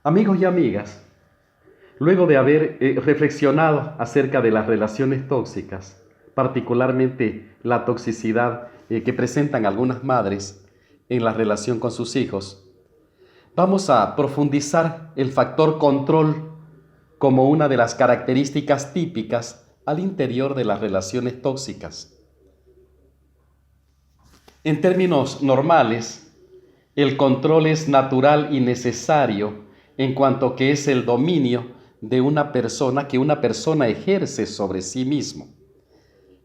Amigos y amigas, luego de haber reflexionado acerca de las relaciones tóxicas, particularmente la toxicidad que presentan algunas madres en la relación con sus hijos, vamos a profundizar el factor control como una de las características típicas al interior de las relaciones tóxicas. En términos normales, el control es natural y necesario en cuanto que es el dominio de una persona que una persona ejerce sobre sí mismo.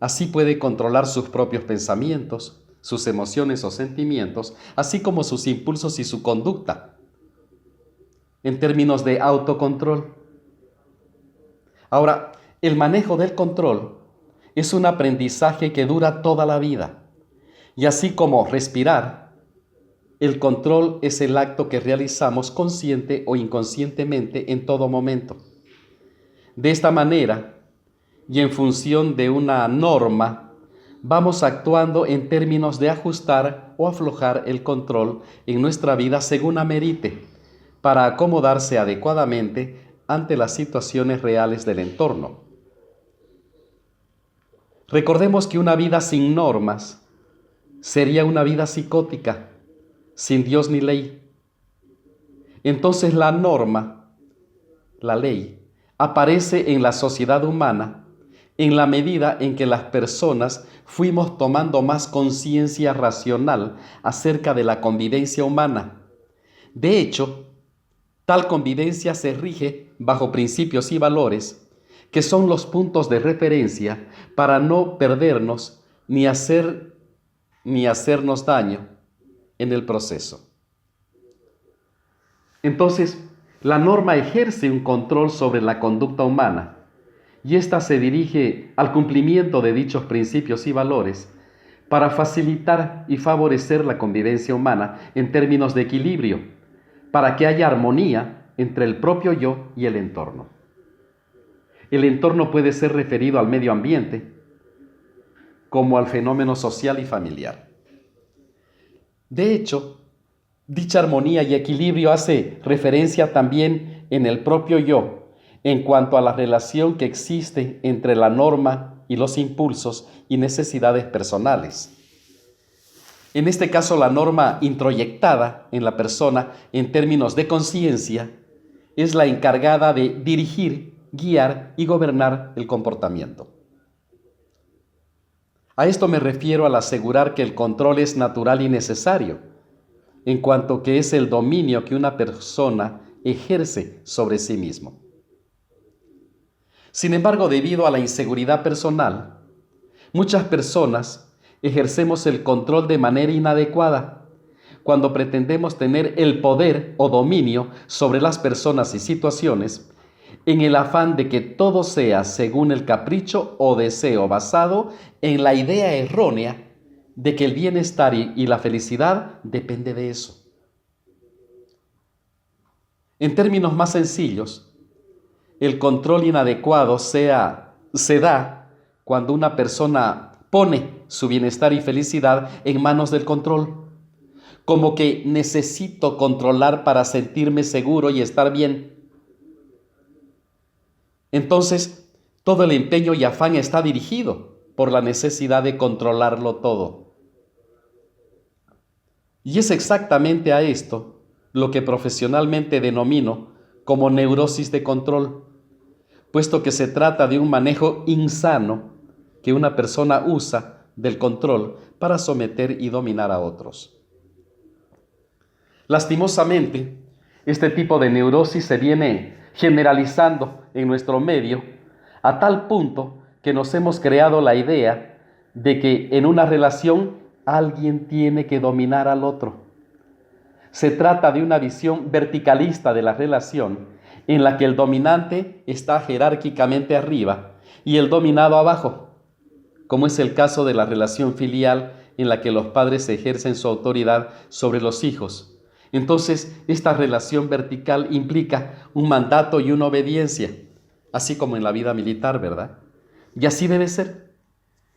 Así puede controlar sus propios pensamientos, sus emociones o sentimientos, así como sus impulsos y su conducta, en términos de autocontrol. Ahora, el manejo del control es un aprendizaje que dura toda la vida, y así como respirar, el control es el acto que realizamos consciente o inconscientemente en todo momento. De esta manera, y en función de una norma, vamos actuando en términos de ajustar o aflojar el control en nuestra vida según amerite, para acomodarse adecuadamente ante las situaciones reales del entorno. Recordemos que una vida sin normas sería una vida psicótica, sin Dios ni ley. Entonces la norma, la ley, aparece en la sociedad humana en la medida en que las personas fuimos tomando más conciencia racional acerca de la convivencia humana. De hecho, tal convivencia se rige bajo principios y valores que son los puntos de referencia para no perdernos ni hacernos daño en el proceso. Entonces, la norma ejerce un control sobre la conducta humana y ésta se dirige al cumplimiento de dichos principios y valores para facilitar y favorecer la convivencia humana en términos de equilibrio, para que haya armonía entre el propio yo y el entorno. El entorno puede ser referido al medio ambiente como al fenómeno social y familiar. De hecho, dicha armonía y equilibrio hace referencia también en el propio yo, en cuanto a la relación que existe entre la norma y los impulsos y necesidades personales. En este caso, la norma introyectada en la persona en términos de conciencia es la encargada de dirigir, guiar y gobernar el comportamiento. A esto me refiero al asegurar que el control es natural y necesario, en cuanto que es el dominio que una persona ejerce sobre sí mismo. Sin embargo, debido a la inseguridad personal, muchas personas ejercemos el control de manera inadecuada cuando pretendemos tener el poder o dominio sobre las personas y situaciones en el afán de que todo sea según el capricho o deseo basado en la idea errónea de que el bienestar y la felicidad depende de eso. En términos más sencillos, el control inadecuado se da cuando una persona pone su bienestar y felicidad en manos del control, como que necesito controlar para sentirme seguro y estar bien. Entonces, todo el empeño y afán está dirigido por la necesidad de controlarlo todo. Y es exactamente a esto lo que profesionalmente denomino como neurosis de control, puesto que se trata de un manejo insano que una persona usa del control para someter y dominar a otros. Lastimosamente, este tipo de neurosis se viene generalizando en nuestro medio a tal punto que nos hemos creado la idea de que en una relación alguien tiene que dominar al otro. Se trata de una visión verticalista de la relación en la que el dominante está jerárquicamente arriba y el dominado abajo, como es el caso de la relación filial en la que los padres ejercen su autoridad sobre los hijos. Entonces, esta relación vertical implica un mandato y una obediencia, así como en la vida militar, ¿verdad? Y así debe ser.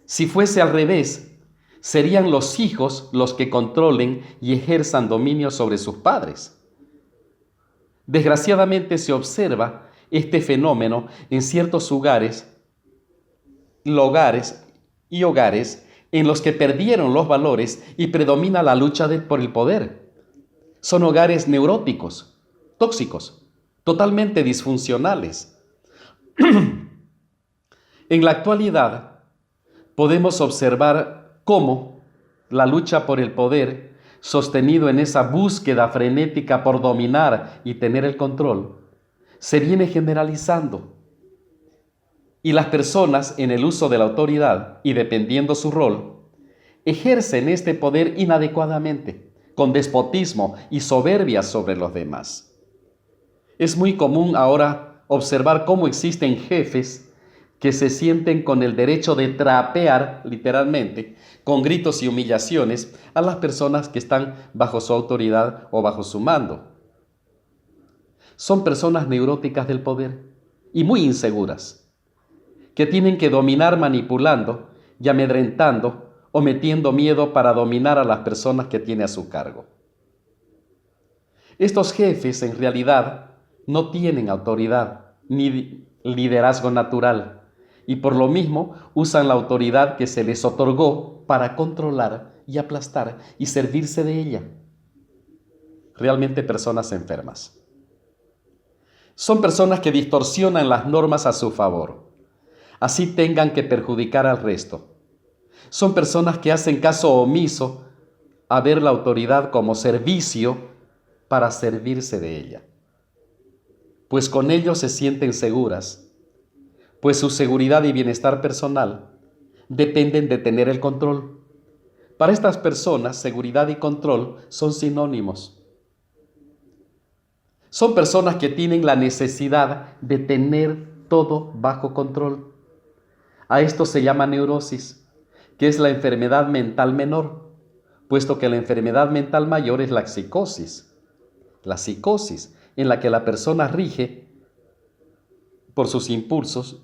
Si fuese al revés, serían los hijos los que controlen y ejerzan dominio sobre sus padres. Desgraciadamente se observa este fenómeno en ciertos hogares en los que perdieron los valores y predomina la lucha por el poder. Son hogares neuróticos, tóxicos, totalmente disfuncionales. En la actualidad podemos observar cómo la lucha por el poder, sostenido en esa búsqueda frenética por dominar y tener el control, se viene generalizando. Y las personas, en el uso de la autoridad y dependiendo su rol, ejercen este poder inadecuadamente, con despotismo y soberbia sobre los demás. Es muy común ahora observar cómo existen jefes que se sienten con el derecho de trapear, literalmente, con gritos y humillaciones a las personas que están bajo su autoridad o bajo su mando. Son personas neuróticas del poder y muy inseguras, que tienen que dominar manipulando y amedrentando o metiendo miedo para dominar a las personas que tiene a su cargo. Estos jefes en realidad no tienen autoridad ni liderazgo natural y por lo mismo usan la autoridad que se les otorgó para controlar y aplastar y servirse de ella. Realmente personas enfermas. Son personas que distorsionan las normas a su favor, así tengan que perjudicar al resto. Son personas que hacen caso omiso a ver la autoridad como servicio para servirse de ella. Pues con ello se sienten seguras, pues su seguridad y bienestar personal dependen de tener el control. Para estas personas, seguridad y control son sinónimos. Son personas que tienen la necesidad de tener todo bajo control. A esto se llama neurosis, que es la enfermedad mental menor, puesto que la enfermedad mental mayor es la psicosis. La psicosis, en la que la persona rige por sus impulsos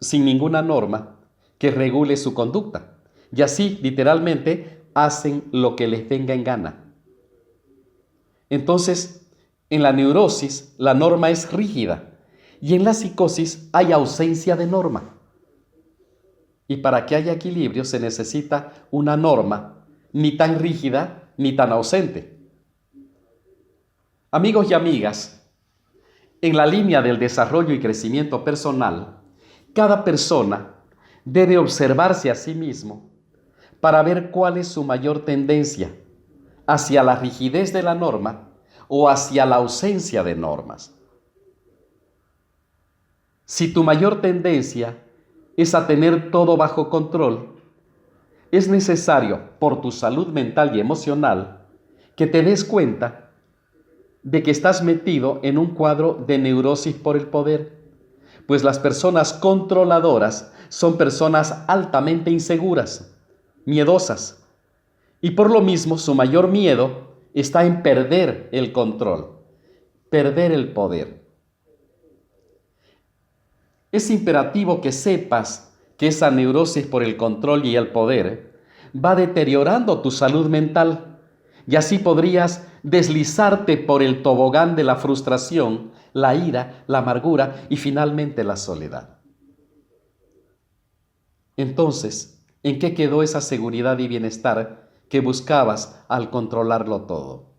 sin ninguna norma que regule su conducta. Y así, literalmente, hacen lo que les venga en gana. Entonces, en la neurosis, la norma es rígida y en la psicosis hay ausencia de norma. Y para que haya equilibrio se necesita una norma ni tan rígida ni tan ausente. Amigos y amigas, en la línea del desarrollo y crecimiento personal, cada persona debe observarse a sí mismo para ver cuál es su mayor tendencia, hacia la rigidez de la norma o hacia la ausencia de normas. Si tu mayor tendencia es a tener todo bajo control, es necesario, por tu salud mental y emocional, que te des cuenta de que estás metido en un cuadro de neurosis por el poder, pues las personas controladoras son personas altamente inseguras, miedosas, y por lo mismo su mayor miedo está en perder el control, perder el poder. Es imperativo que sepas que esa neurosis por el control y el poder va deteriorando tu salud mental, y así podrías deslizarte por el tobogán de la frustración, la ira, la amargura y finalmente la soledad. Entonces, ¿en qué quedó esa seguridad y bienestar que buscabas al controlarlo todo?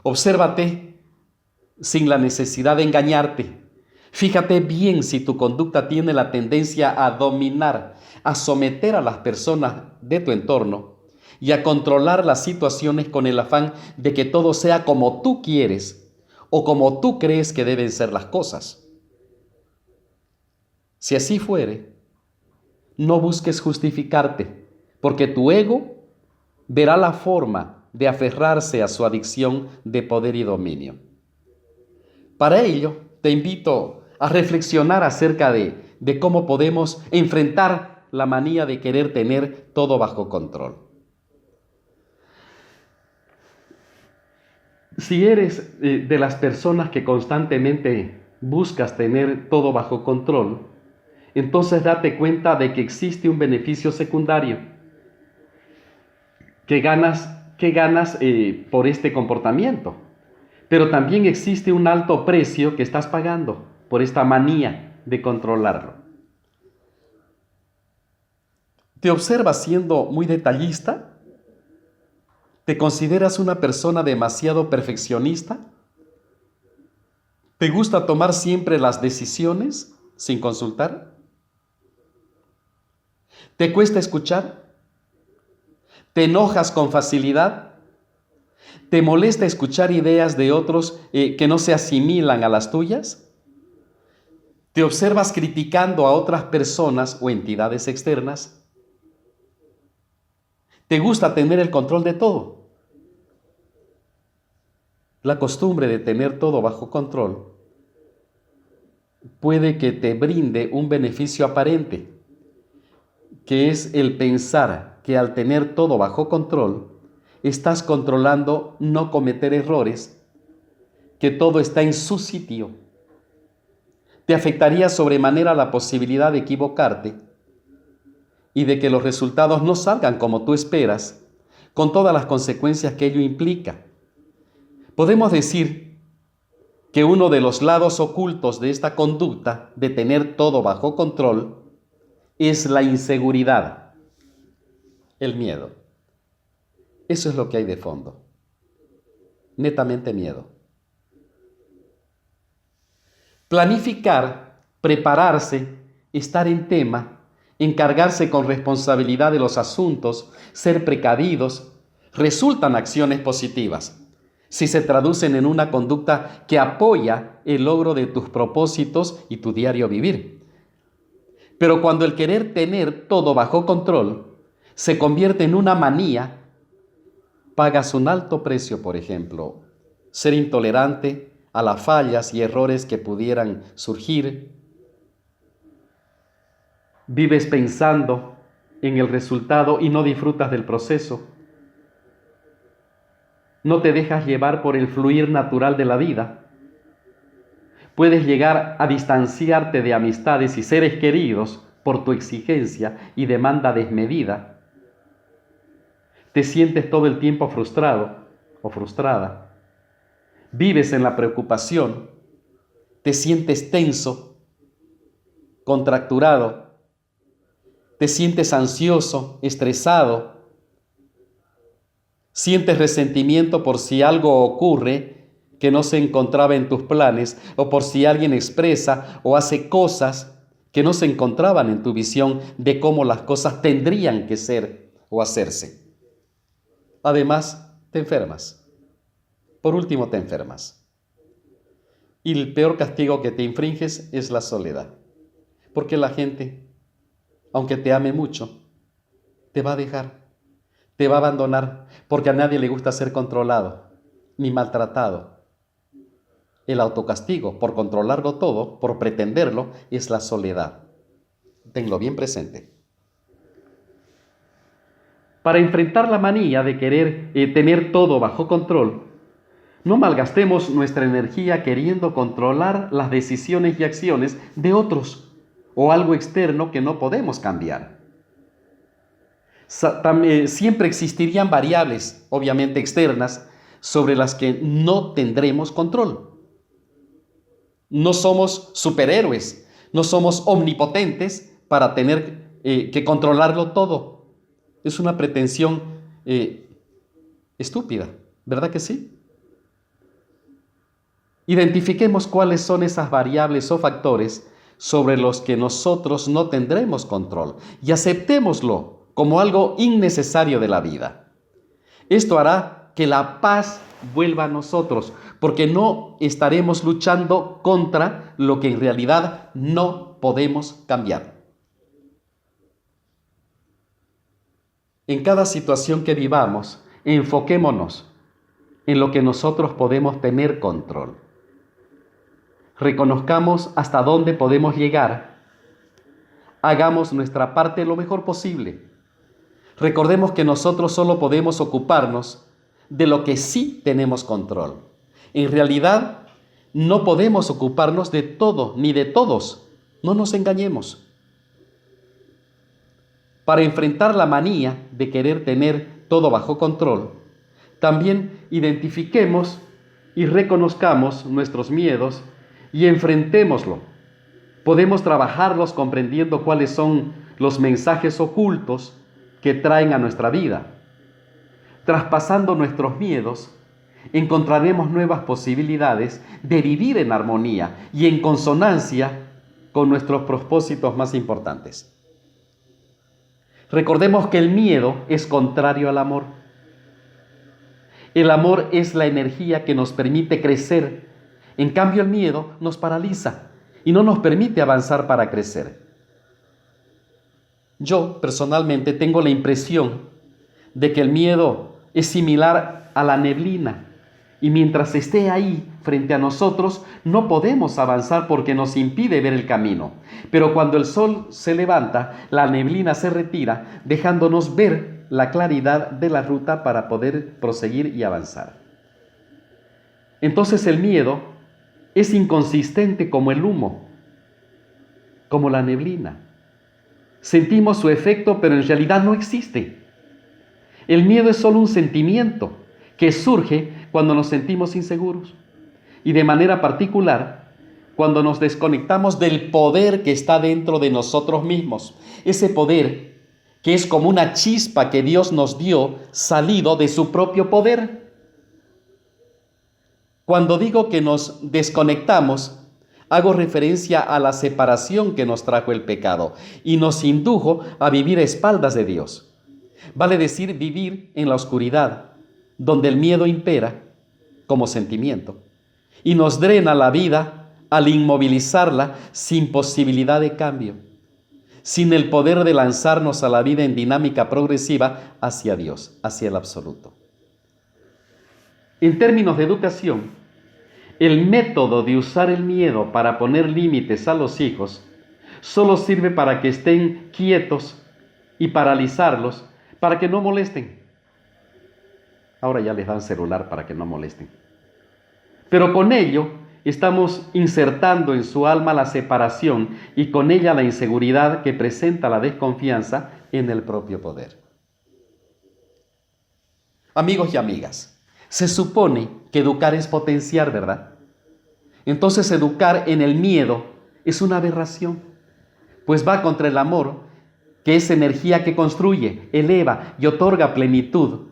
Obsérvate sin la necesidad de engañarte. Fíjate bien si tu conducta tiene la tendencia a dominar, a someter a las personas de tu entorno y a controlar las situaciones con el afán de que todo sea como tú quieres o como tú crees que deben ser las cosas. Si así fuere, no busques justificarte, porque tu ego verá la forma de aferrarse a su adicción de poder y dominio. Para ello, te invito a reflexionar acerca de cómo podemos enfrentar la manía de querer tener todo bajo control. Si eres de las personas que constantemente buscas tener todo bajo control, entonces date cuenta de que existe un beneficio secundario que ganas por este comportamiento. Pero también existe un alto precio que estás pagando por esta manía de controlarlo. ¿Te observas siendo muy detallista? ¿Te consideras una persona demasiado perfeccionista? ¿Te gusta tomar siempre las decisiones sin consultar? ¿Te cuesta escuchar? ¿Te enojas con facilidad? ¿Te molesta escuchar ideas de otros que no se asimilan a las tuyas? ¿Te observas criticando a otras personas o entidades externas? ¿Te gusta tener el control de todo? La costumbre de tener todo bajo control puede que te brinde un beneficio aparente, que es el pensar que al tener todo bajo control, estás controlando no cometer errores, que todo está en su sitio. Te afectaría sobremanera la posibilidad de equivocarte y de que los resultados no salgan como tú esperas, con todas las consecuencias que ello implica. Podemos decir que uno de los lados ocultos de esta conducta de tener todo bajo control es la inseguridad, el miedo. Eso es lo que hay de fondo. Netamente miedo. Planificar, prepararse, estar en tema, encargarse con responsabilidad de los asuntos, ser precavidos, resultan acciones positivas si se traducen en una conducta que apoya el logro de tus propósitos y tu diario vivir. Pero cuando el querer tener todo bajo control se convierte en una manía, pagas un alto precio, por ejemplo, ser intolerante a las fallas y errores que pudieran surgir. Vives pensando en el resultado y no disfrutas del proceso. No te dejas llevar por el fluir natural de la vida. Puedes llegar a distanciarte de amistades y seres queridos por tu exigencia y demanda desmedida. Te sientes todo el tiempo frustrado o frustrada. Vives en la preocupación. Te sientes tenso, contracturado. Te sientes ansioso, estresado. Sientes resentimiento por si algo ocurre que no se encontraba en tus planes o por si alguien expresa o hace cosas que no se encontraban en tu visión de cómo las cosas tendrían que ser o hacerse. Además, te enfermas. Por último, te enfermas. Y el peor castigo que te infringes es la soledad. Porque la gente, aunque te ame mucho, te va a dejar. Te va a abandonar porque a nadie le gusta ser controlado ni maltratado. El autocastigo por controlarlo todo, por pretenderlo, es la soledad. Tenlo bien presente. Para enfrentar la manía de querer tener todo bajo control, no malgastemos nuestra energía queriendo controlar las decisiones y acciones de otros o algo externo que no podemos cambiar. Siempre existirían variables, obviamente externas, sobre las que no tendremos control. No somos superhéroes, no somos omnipotentes para tener que controlarlo todo. Es una pretensión estúpida, ¿verdad que sí? Identifiquemos cuáles son esas variables o factores sobre los que nosotros no tendremos control y aceptémoslo como algo innecesario de la vida. Esto hará que la paz vuelva a nosotros, porque no estaremos luchando contra lo que en realidad no podemos cambiar. En cada situación que vivamos, enfoquémonos en lo que nosotros podemos tener control. Reconozcamos hasta dónde podemos llegar. Hagamos nuestra parte lo mejor posible. Recordemos que nosotros solo podemos ocuparnos de lo que sí tenemos control. En realidad, no podemos ocuparnos de todo ni de todos. No nos engañemos. Para enfrentar la manía de querer tener todo bajo control, también identifiquemos y reconozcamos nuestros miedos y enfrentémoslo. Podemos trabajarlos comprendiendo cuáles son los mensajes ocultos que traen a nuestra vida. Traspasando nuestros miedos, encontraremos nuevas posibilidades de vivir en armonía y en consonancia con nuestros propósitos más importantes. Recordemos que el miedo es contrario al amor. El amor es la energía que nos permite crecer. En cambio, el miedo nos paraliza y no nos permite avanzar para crecer. Yo, personalmente, tengo la impresión de que el miedo es similar a la neblina. Y mientras esté ahí frente a nosotros, no podemos avanzar porque nos impide ver el camino. Pero cuando el sol se levanta, la neblina se retira, dejándonos ver la claridad de la ruta para poder proseguir y avanzar. Entonces el miedo es inconsistente como el humo, como la neblina. Sentimos su efecto, pero en realidad no existe. El miedo es solo un sentimiento que surge cuando nos sentimos inseguros y de manera particular cuando nos desconectamos del poder que está dentro de nosotros mismos. Ese poder que es como una chispa que Dios nos dio salido de su propio poder. Cuando digo que nos desconectamos, hago referencia a la separación que nos trajo el pecado y nos indujo a vivir a espaldas de Dios. Vale decir, vivir en la oscuridad, donde el miedo impera como sentimiento y nos drena la vida al inmovilizarla sin posibilidad de cambio, sin el poder de lanzarnos a la vida en dinámica progresiva hacia Dios, hacia el absoluto. En términos de educación, el método de usar el miedo para poner límites a los hijos solo sirve para que estén quietos y paralizarlos para que no molesten. Ahora ya les dan celular para que no molesten. Pero con ello estamos insertando en su alma la separación y con ella la inseguridad que presenta la desconfianza en el propio poder. Amigos y amigas, se supone que educar es potenciar, ¿verdad? Entonces educar en el miedo es una aberración, pues va contra el amor, que es energía que construye, eleva y otorga plenitud,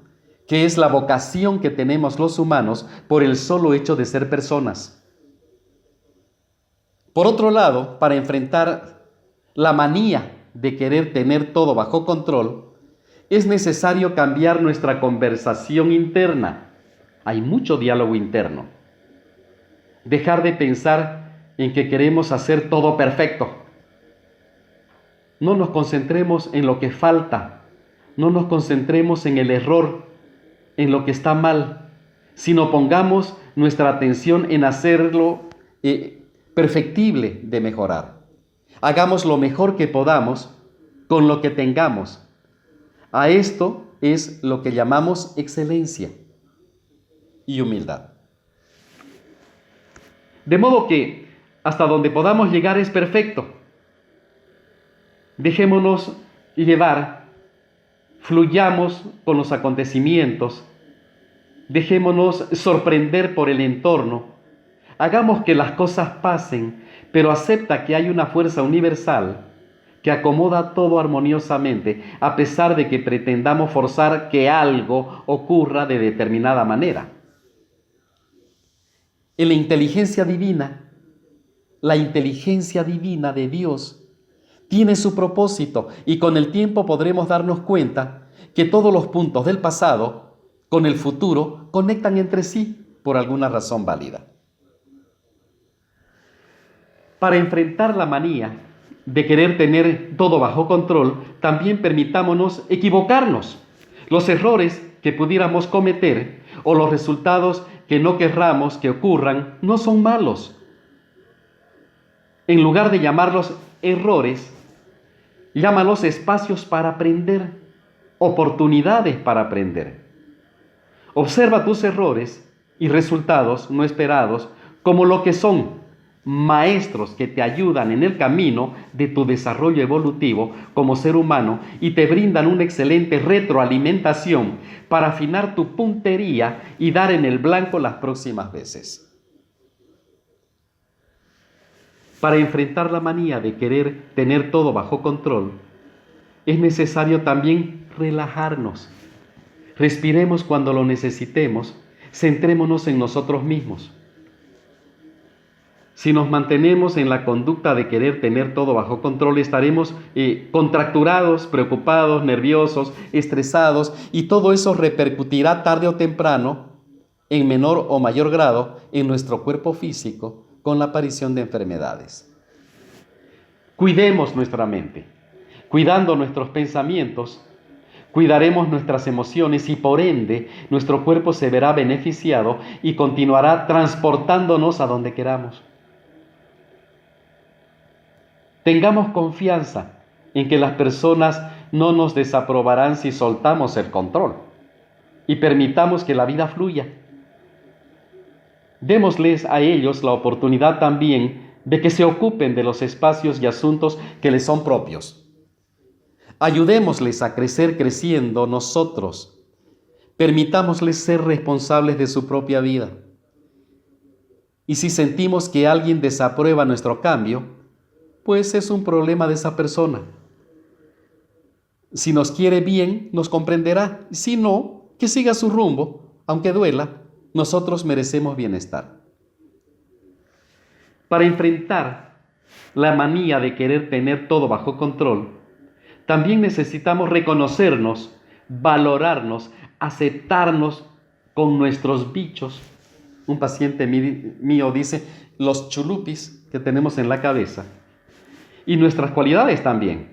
que es la vocación que tenemos los humanos por el solo hecho de ser personas. Por otro lado, para enfrentar la manía de querer tener todo bajo control, es necesario cambiar nuestra conversación interna. Hay mucho diálogo interno. Dejar de pensar en que queremos hacer todo perfecto. No nos concentremos en lo que falta, no nos concentremos en el error, en lo que está mal, sino pongamos nuestra atención en hacerlo perfectible de mejorar. Hagamos lo mejor que podamos con lo que tengamos. A esto es lo que llamamos excelencia y humildad. De modo que hasta donde podamos llegar es perfecto. Dejémonos llevar, fluyamos con los acontecimientos, dejémonos sorprender por el entorno, hagamos que las cosas pasen, pero acepta que hay una fuerza universal que acomoda todo armoniosamente, a pesar de que pretendamos forzar que algo ocurra de determinada manera. En la inteligencia divina de Dios tiene su propósito y con el tiempo podremos darnos cuenta que todos los puntos del pasado con el futuro conectan entre sí por alguna razón válida. Para enfrentar la manía de querer tener todo bajo control, también permitámonos equivocarnos. Los errores que pudiéramos cometer o los resultados que no querramos que ocurran no son malos. En lugar de llamarlos errores, llámalos espacios para aprender, oportunidades para aprender. Observa tus errores y resultados no esperados como lo que son, maestros que te ayudan en el camino de tu desarrollo evolutivo como ser humano y te brindan una excelente retroalimentación para afinar tu puntería y dar en el blanco las próximas veces. Para enfrentar la manía de querer tener todo bajo control, es necesario también relajarnos. Respiremos cuando lo necesitemos, centrémonos en nosotros mismos. Si nos mantenemos en la conducta de querer tener todo bajo control, estaremos contracturados, preocupados, nerviosos, estresados, y todo eso repercutirá tarde o temprano, en menor o mayor grado, en nuestro cuerpo físico, con la aparición de enfermedades. Cuidemos nuestra mente. Cuidando nuestros pensamientos, cuidaremos nuestras emociones y por ende nuestro cuerpo se verá beneficiado y continuará transportándonos a donde queramos. Tengamos confianza en que las personas no nos desaprobarán si soltamos el control y permitamos que la vida fluya. Démosles a ellos la oportunidad también de que se ocupen de los espacios y asuntos que les son propios. Ayudémosles a crecer creciendo nosotros. Permitámosles ser responsables de su propia vida. Y si sentimos que alguien desaprueba nuestro cambio, pues es un problema de esa persona. Si nos quiere bien, nos comprenderá. Si no, que siga su rumbo, aunque duela, nosotros merecemos bienestar. Para enfrentar la manía de querer tener todo bajo control, también necesitamos reconocernos, valorarnos, aceptarnos con nuestros bichos. Un paciente mío dice, los chulupis que tenemos en la cabeza, y nuestras cualidades también.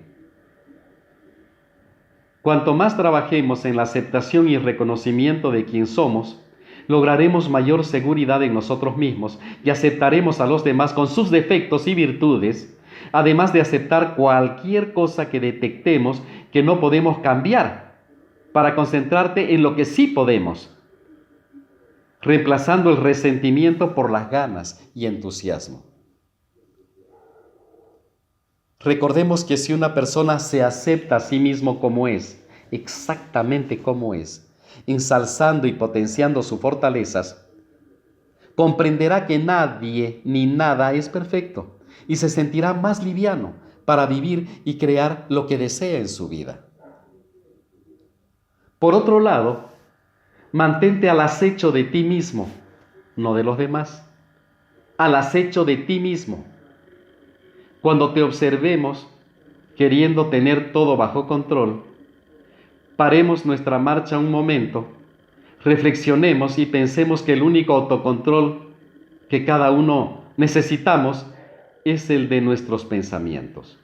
Cuanto más trabajemos en la aceptación y el reconocimiento de quién somos, lograremos mayor seguridad en nosotros mismos y aceptaremos a los demás con sus defectos y virtudes, además de aceptar cualquier cosa que detectemos que no podemos cambiar, para concentrarte en lo que sí podemos, reemplazando el resentimiento por las ganas y entusiasmo. Recordemos que si una persona se acepta a sí mismo como es, exactamente como es, ensalzando y potenciando sus fortalezas, comprenderá que nadie ni nada es perfecto y se sentirá más liviano para vivir y crear lo que desea en su vida. Por otro lado, mantente al acecho de ti mismo, no de los demás, al acecho de ti mismo. Cuando te observemos queriendo tener todo bajo control, paremos nuestra marcha un momento, reflexionemos y pensemos que el único autocontrol que cada uno necesitamos es el de nuestros pensamientos.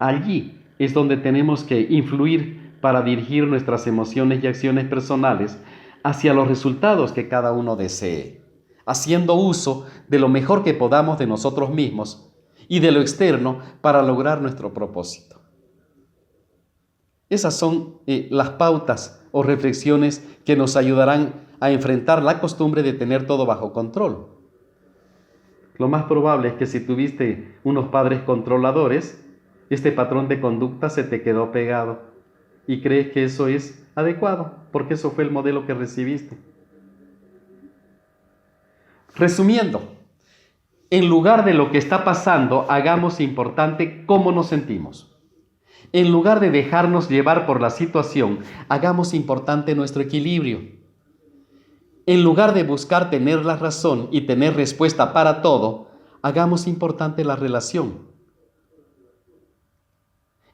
Allí es donde tenemos que influir para dirigir nuestras emociones y acciones personales hacia los resultados que cada uno desee, haciendo uso de lo mejor que podamos de nosotros mismos y de lo externo para lograr nuestro propósito. Esas son las pautas o reflexiones que nos ayudarán a enfrentar la costumbre de tener todo bajo control. Lo más probable es que si tuviste unos padres controladores, este patrón de conducta se te quedó pegado y crees que eso es adecuado, porque eso fue el modelo que recibiste. Resumiendo, en lugar de lo que está pasando, hagamos importante cómo nos sentimos. En lugar de dejarnos llevar por la situación, hagamos importante nuestro equilibrio. En lugar de buscar tener la razón y tener respuesta para todo, hagamos importante la relación.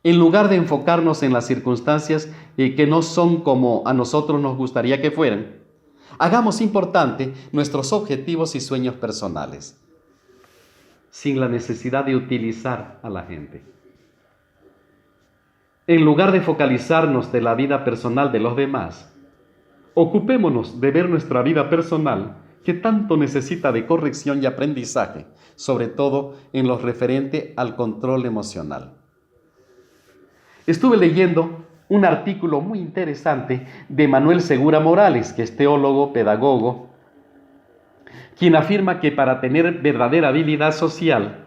En lugar de enfocarnos en las circunstancias que no son como a nosotros nos gustaría que fueran, hagamos importante nuestros objetivos y sueños personales, sin la necesidad de utilizar a la gente. En lugar de focalizarnos de la vida personal de los demás, ocupémonos de ver nuestra vida personal, que tanto necesita de corrección y aprendizaje, sobre todo en lo referente al control emocional. Estuve leyendo un artículo muy interesante de Manuel Segura Morales, que es teólogo, pedagogo, quien afirma que para tener verdadera habilidad social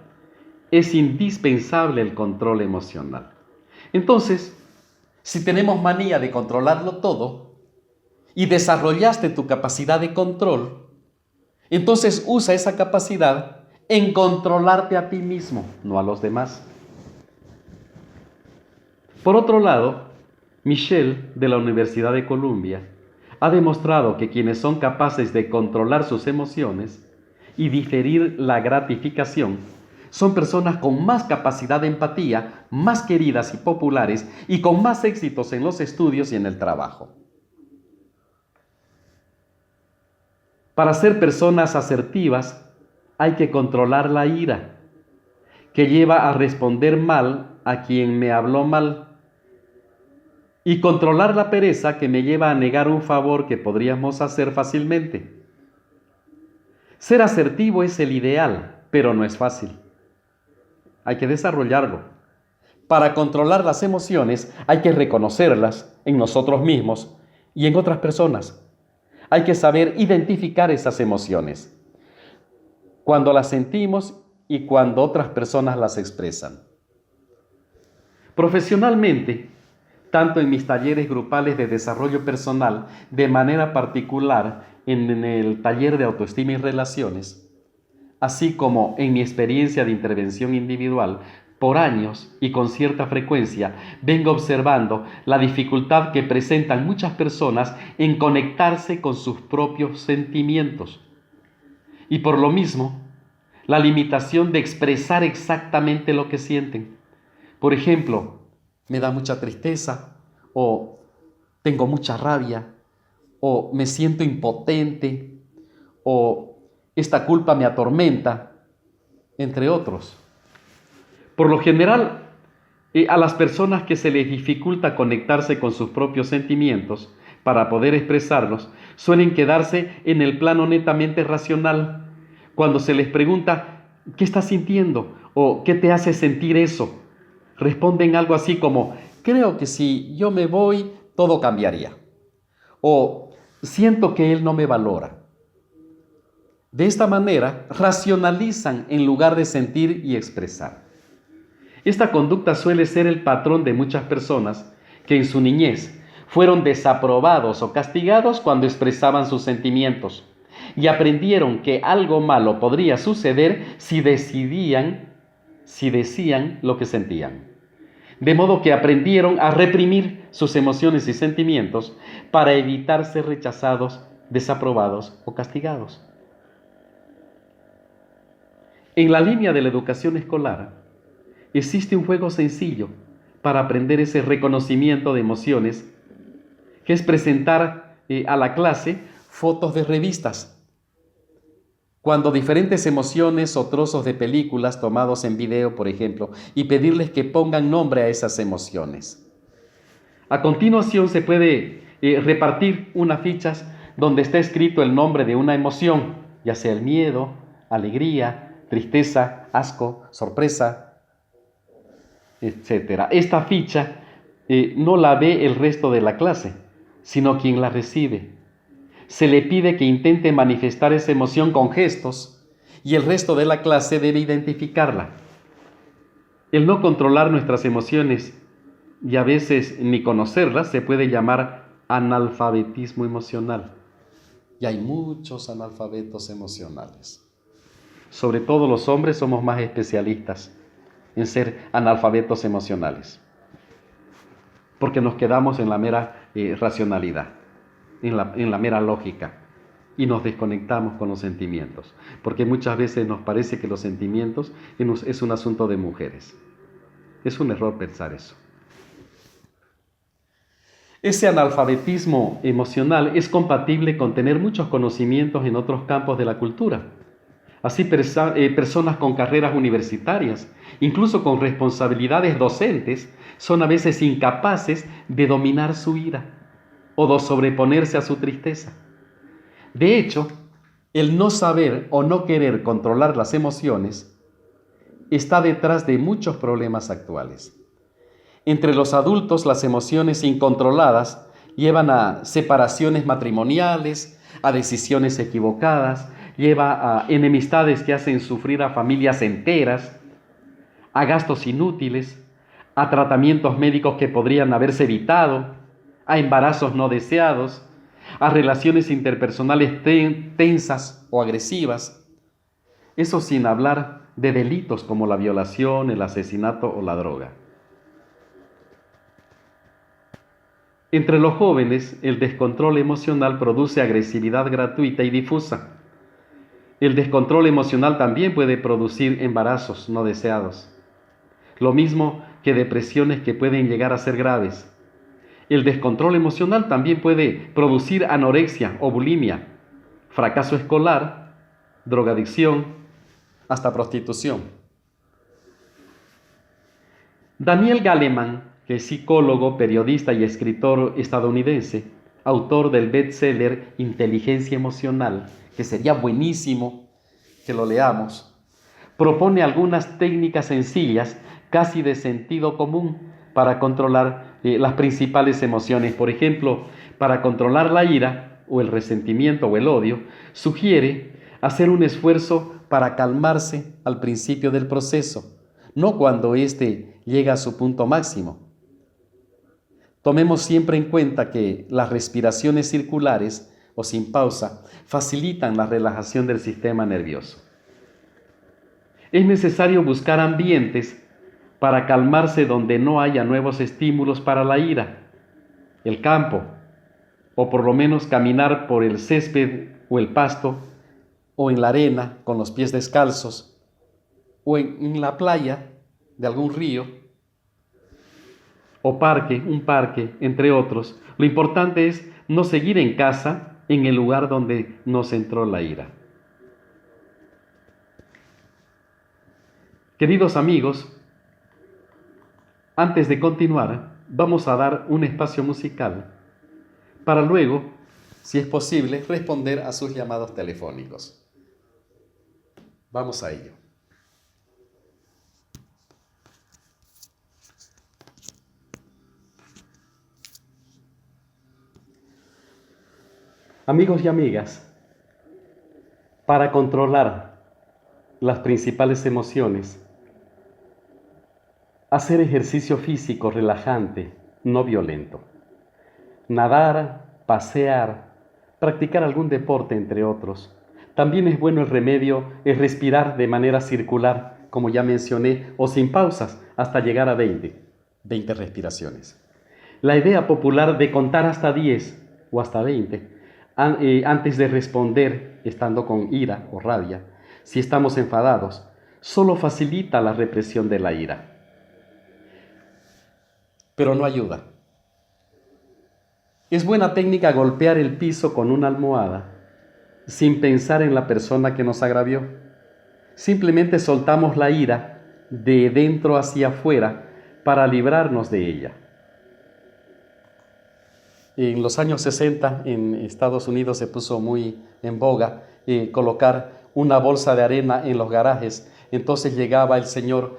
es indispensable el control emocional. Entonces, si tenemos manía de controlarlo todo y desarrollaste tu capacidad de control, entonces usa esa capacidad en controlarte a ti mismo, no a los demás. Por otro lado, Michelle, de la Universidad de Columbia, ha demostrado que quienes son capaces de controlar sus emociones y diferir la gratificación son personas con más capacidad de empatía, más queridas y populares y con más éxitos en los estudios y en el trabajo. Para ser personas asertivas hay que controlar la ira, que lleva a responder mal a quien me habló mal, y controlar la pereza, que me lleva a negar un favor que podríamos hacer fácilmente. Ser asertivo es el ideal, pero no es fácil. Hay que desarrollarlo. Para controlar las emociones hay que reconocerlas en nosotros mismos y en otras personas. Hay que saber identificar esas emociones, cuando las sentimos y cuando otras personas las expresan. Profesionalmente, tanto en mis talleres grupales de desarrollo personal, de manera particular en el taller de autoestima y relaciones, así como en mi experiencia de intervención individual, por años y con cierta frecuencia, vengo observando la dificultad que presentan muchas personas en conectarse con sus propios sentimientos. Y por lo mismo, la limitación de expresar exactamente lo que sienten. Por ejemplo, me da mucha tristeza, o tengo mucha rabia, o me siento impotente, o esta culpa me atormenta, entre otros. Por lo general, a las personas que se les dificulta conectarse con sus propios sentimientos para poder expresarlos, suelen quedarse en el plano netamente racional. Cuando se les pregunta, ¿qué estás sintiendo? ¿O qué te hace sentir eso? Responden algo así como, creo que si yo me voy, todo cambiaría. O siento que él no me valora. De esta manera, racionalizan en lugar de sentir y expresar. Esta conducta suele ser el patrón de muchas personas que en su niñez fueron desaprobados o castigados cuando expresaban sus sentimientos y aprendieron que algo malo podría suceder si decían lo que sentían. De modo que aprendieron a reprimir sus emociones y sentimientos para evitar ser rechazados, desaprobados o castigados. En la línea de la educación escolar, existe un juego sencillo para aprender ese reconocimiento de emociones, que es presentar a la clase fotos de revistas, cuando diferentes emociones o trozos de películas tomados en video, por ejemplo, y pedirles que pongan nombre a esas emociones. A continuación se puede repartir unas fichas donde está escrito el nombre de una emoción, ya sea el miedo, alegría, tristeza, asco, sorpresa, etc. Esta ficha no la ve el resto de la clase, sino quien la recibe. Se le pide que intente manifestar esa emoción con gestos y el resto de la clase debe identificarla. El no controlar nuestras emociones y a veces ni conocerlas se puede llamar analfabetismo emocional. Y hay muchos analfabetos emocionales. Sobre todo los hombres somos más especialistas en ser analfabetos emocionales, porque nos quedamos en la mera racionalidad, en la mera lógica, y nos desconectamos con los sentimientos, porque muchas veces nos parece que los sentimientos es un asunto de mujeres. Es un error pensar eso. Ese analfabetismo emocional es compatible con tener muchos conocimientos en otros campos de la cultura. Así, personas con carreras universitarias, incluso con responsabilidades docentes, son a veces incapaces de dominar su ira o de sobreponerse a su tristeza. De hecho, el no saber o no querer controlar las emociones está detrás de muchos problemas actuales. Entre los adultos, las emociones incontroladas llevan a separaciones matrimoniales, a decisiones equivocadas lleva a enemistades que hacen sufrir a familias enteras, a gastos inútiles, a tratamientos médicos que podrían haberse evitado, a embarazos no deseados, a relaciones interpersonales tensas o agresivas. Eso sin hablar de delitos como la violación, el asesinato o la droga. Entre los jóvenes, el descontrol emocional produce agresividad gratuita y difusa. El descontrol emocional también puede producir embarazos no deseados, lo mismo que depresiones que pueden llegar a ser graves. El descontrol emocional también puede producir anorexia o bulimia, fracaso escolar, drogadicción, hasta prostitución. Daniel Goleman, que es psicólogo, periodista y escritor estadounidense, autor del bestseller Inteligencia Emocional, que sería buenísimo que lo leamos, propone algunas técnicas sencillas, casi de sentido común, para controlar las principales emociones. Por ejemplo, para controlar la ira o el resentimiento o el odio, sugiere hacer un esfuerzo para calmarse al principio del proceso, no cuando éste llega a su punto máximo. Tomemos siempre en cuenta que las respiraciones circulares o sin pausa facilitan la relajación del sistema nervioso. Es necesario buscar ambientes para calmarse donde no haya nuevos estímulos para la ira, el campo, o por lo menos caminar por el césped o el pasto, o en la arena con los pies descalzos, o en la playa de algún río, o un parque, entre otros. Lo importante es no seguir en casa, en el lugar donde nos entró la ira. Queridos amigos, antes de continuar, vamos a dar un espacio musical para luego, si es posible, responder a sus llamados telefónicos. Vamos a ello. Amigos y amigas, para controlar las principales emociones, hacer ejercicio físico relajante, no violento. Nadar, pasear, practicar algún deporte, entre otros. También es bueno el remedio, es respirar de manera circular, como ya mencioné, o sin pausas, hasta llegar a 20 respiraciones. La idea popular de contar hasta 10 o hasta 20, antes de responder, estando con ira o rabia, si estamos enfadados, solo facilita la represión de la ira. Pero no ayuda. Es buena técnica golpear el piso con una almohada sin pensar en la persona que nos agravió. Simplemente soltamos la ira de dentro hacia afuera para librarnos de ella. En los años 60 en Estados Unidos se puso muy en boga colocar una bolsa de arena en los garajes. Entonces llegaba el señor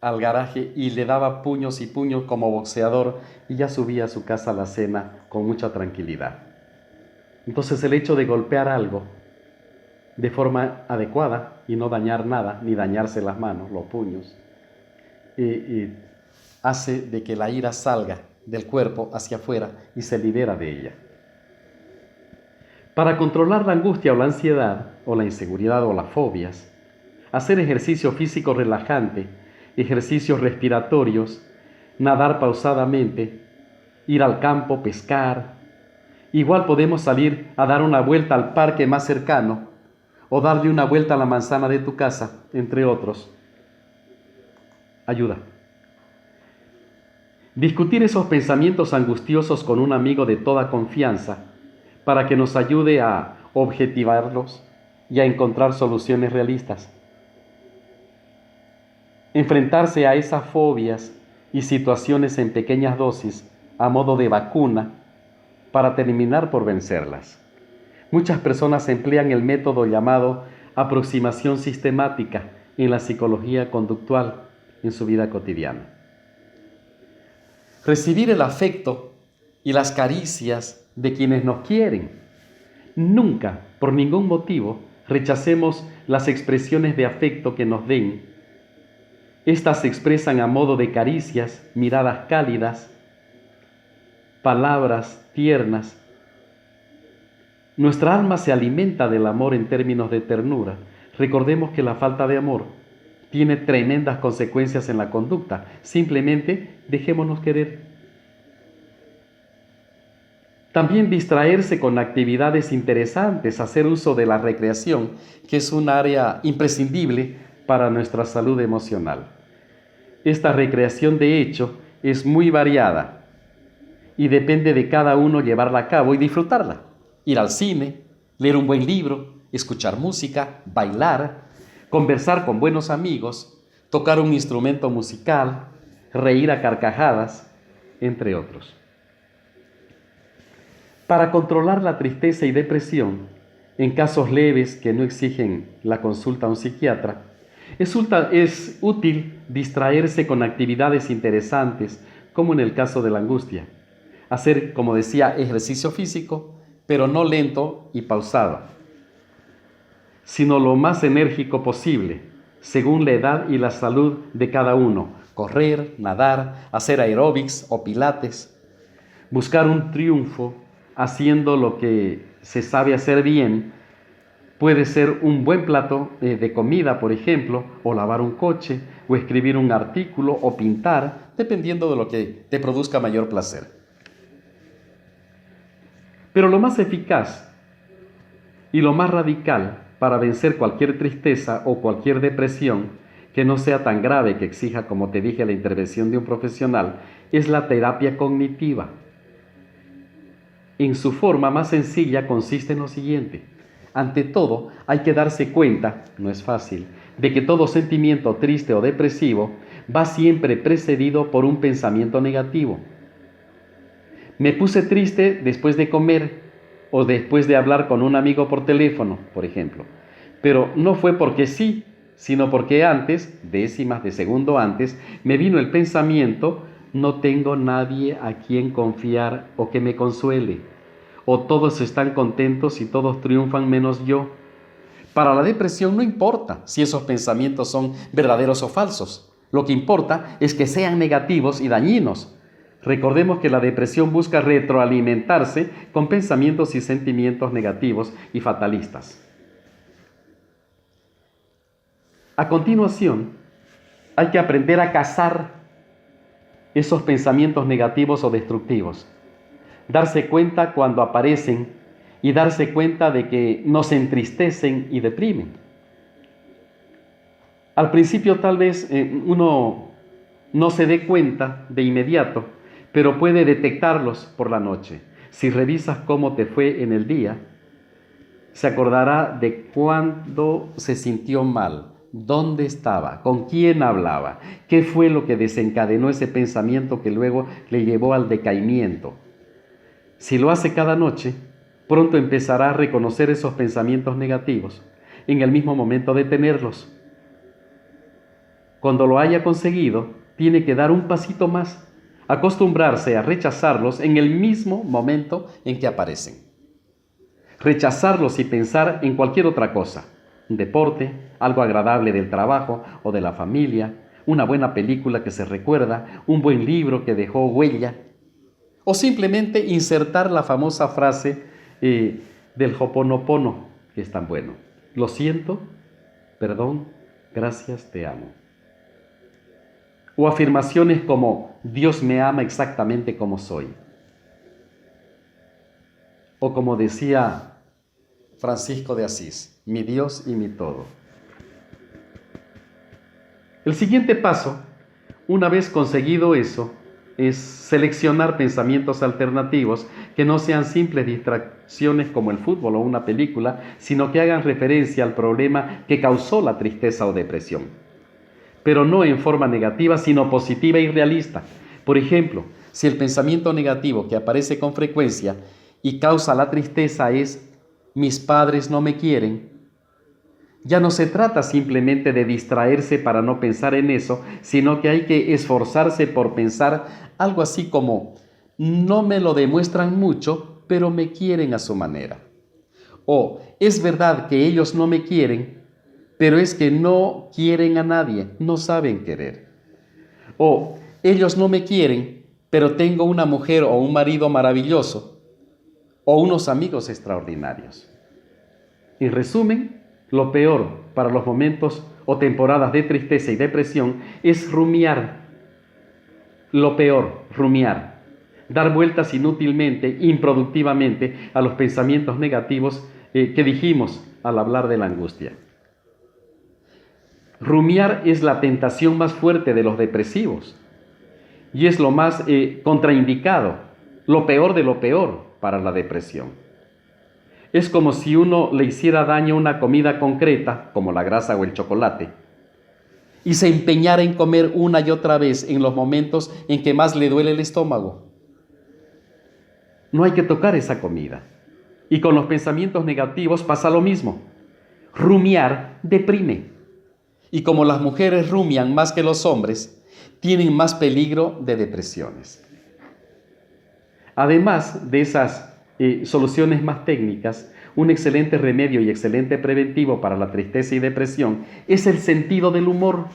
al garaje y le daba puños y puños como boxeador y ya subía a su casa a la cena con mucha tranquilidad. Entonces el hecho de golpear algo de forma adecuada y no dañar nada, ni dañarse las manos, los puños, hace de que la ira salga del cuerpo hacia afuera y se libera de ella. Para controlar la angustia o la ansiedad, o la inseguridad o las fobias, hacer ejercicio físico relajante, ejercicios respiratorios, nadar pausadamente, ir al campo, pescar. Igual podemos salir a dar una vuelta al parque más cercano o darle una vuelta a la manzana de tu casa, entre otros. Ayuda. Discutir esos pensamientos angustiosos con un amigo de toda confianza para que nos ayude a objetivarlos y a encontrar soluciones realistas. Enfrentarse a esas fobias y situaciones en pequeñas dosis a modo de vacuna para terminar por vencerlas. Muchas personas emplean el método llamado aproximación sistemática en la psicología conductual en su vida cotidiana. Recibir el afecto y las caricias de quienes nos quieren. Nunca, por ningún motivo, Rechacemos las expresiones de afecto que nos den. Estas se expresan a modo de caricias, miradas cálidas, palabras tiernas. Nuestra alma se alimenta del amor en términos de ternura. Recordemos que la falta de amor tiene tremendas consecuencias en la conducta. Simplemente dejémonos querer. También distraerse con actividades interesantes, hacer uso de la recreación, que es un área imprescindible para nuestra salud emocional. Esta recreación, de hecho, es muy variada y depende de cada uno llevarla a cabo y disfrutarla. Ir al cine, leer un buen libro, escuchar música, bailar, conversar con buenos amigos, tocar un instrumento musical, reír a carcajadas, entre otros. Para controlar la tristeza y depresión, en casos leves que no exigen la consulta a un psiquiatra, es útil distraerse con actividades interesantes, como en el caso de la angustia. Hacer, como decía, ejercicio físico, pero no lento y pausado, sino lo más enérgico posible, según la edad y la salud de cada uno. Correr, nadar, hacer aeróbics o pilates, buscar un triunfo haciendo lo que se sabe hacer bien. Puede ser un buen plato de comida, por ejemplo, o lavar un coche, o escribir un artículo, o pintar, dependiendo de lo que te produzca mayor placer. Pero lo más eficaz y lo más radical para vencer cualquier tristeza o cualquier depresión que no sea tan grave que exija, como te dije, la intervención de un profesional, es la terapia cognitiva. En su forma más sencilla consiste en lo siguiente. Ante todo, hay que darse cuenta, no es fácil, de que todo sentimiento triste o depresivo va siempre precedido por un pensamiento negativo. Me puse triste después de comer o después de hablar con un amigo por teléfono, por ejemplo. Pero no fue porque sí, sino porque antes, décimas de segundo antes, me vino el pensamiento: no tengo nadie a quien confiar o que me consuele. O todos están contentos y todos triunfan menos yo. Para la depresión no importa si esos pensamientos son verdaderos o falsos. Lo que importa es que sean negativos y dañinos. Recordemos que la depresión busca retroalimentarse con pensamientos y sentimientos negativos y fatalistas. A continuación, hay que aprender a cazar esos pensamientos negativos o destructivos. Darse cuenta cuando aparecen y darse cuenta de que nos entristecen y deprimen. Al principio tal vez uno no se dé cuenta de inmediato, pero puede detectarlos por la noche. Si revisas cómo te fue en el día, se acordará de cuándo se sintió mal, dónde estaba, con quién hablaba, qué fue lo que desencadenó ese pensamiento que luego le llevó al decaimiento. Si lo hace cada noche, pronto empezará a reconocer esos pensamientos negativos en el mismo momento de tenerlos. Cuando lo haya conseguido, tiene que dar un pasito más, acostumbrarse a rechazarlos en el mismo momento en que aparecen. Rechazarlos y pensar en cualquier otra cosa: un deporte, algo agradable del trabajo o de la familia, una buena película que se recuerda, un buen libro que dejó huella, o simplemente insertar la famosa frase del Ho'oponopono, que es tan bueno: lo siento, perdón, gracias, te amo. O afirmaciones como: Dios me ama exactamente como soy. O como decía Francisco de Asís: mi Dios y mi todo. El siguiente paso, una vez conseguido eso, es seleccionar pensamientos alternativos que no sean simples distracciones como el fútbol o una película, sino que hagan referencia al problema que causó la tristeza o depresión. Pero no en forma negativa, sino positiva y realista. Por ejemplo, si el pensamiento negativo que aparece con frecuencia y causa la tristeza es: mis padres no me quieren, ya no se trata simplemente de distraerse para no pensar en eso, sino que hay que esforzarse por pensar algo así como: no me lo demuestran mucho, pero me quieren a su manera. O es verdad que ellos no me quieren, pero es que no quieren a nadie, no saben querer. O ellos no me quieren, pero tengo una mujer o un marido maravilloso, o unos amigos extraordinarios. En resumen, lo peor para los momentos o temporadas de tristeza y depresión es rumiar. Lo peor, rumiar. Dar vueltas inútilmente, improductivamente a los pensamientos negativos que dijimos al hablar de la angustia. Rumiar es la tentación más fuerte de los depresivos y es lo más contraindicado, lo peor de lo peor para la depresión. Es como si uno le hiciera daño a una comida concreta, como la grasa o el chocolate, y se empeñara en comer una y otra vez en los momentos en que más le duele el estómago. No hay que tocar esa comida. Y con los pensamientos negativos pasa lo mismo. Rumiar deprime. Y como las mujeres rumian más que los hombres, tienen más peligro de depresiones. Además de esas soluciones más técnicas, un excelente remedio y excelente preventivo para la tristeza y depresión es el sentido del humor.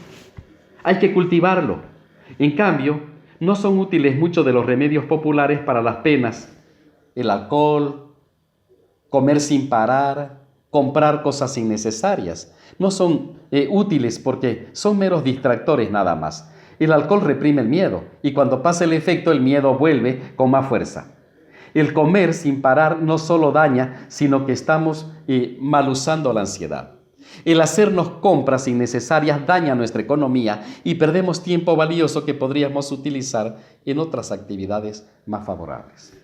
Hay que cultivarlo. En cambio, no son útiles muchos de los remedios populares para las penas. El alcohol, comer sin parar, comprar cosas innecesarias. No son útiles porque son meros distractores nada más. El alcohol reprime el miedo y cuando pasa el efecto el miedo vuelve con más fuerza. El comer sin parar no solo daña, sino que estamos mal usando la ansiedad. El hacernos compras innecesarias daña nuestra economía y perdemos tiempo valioso que podríamos utilizar en otras actividades más favorables.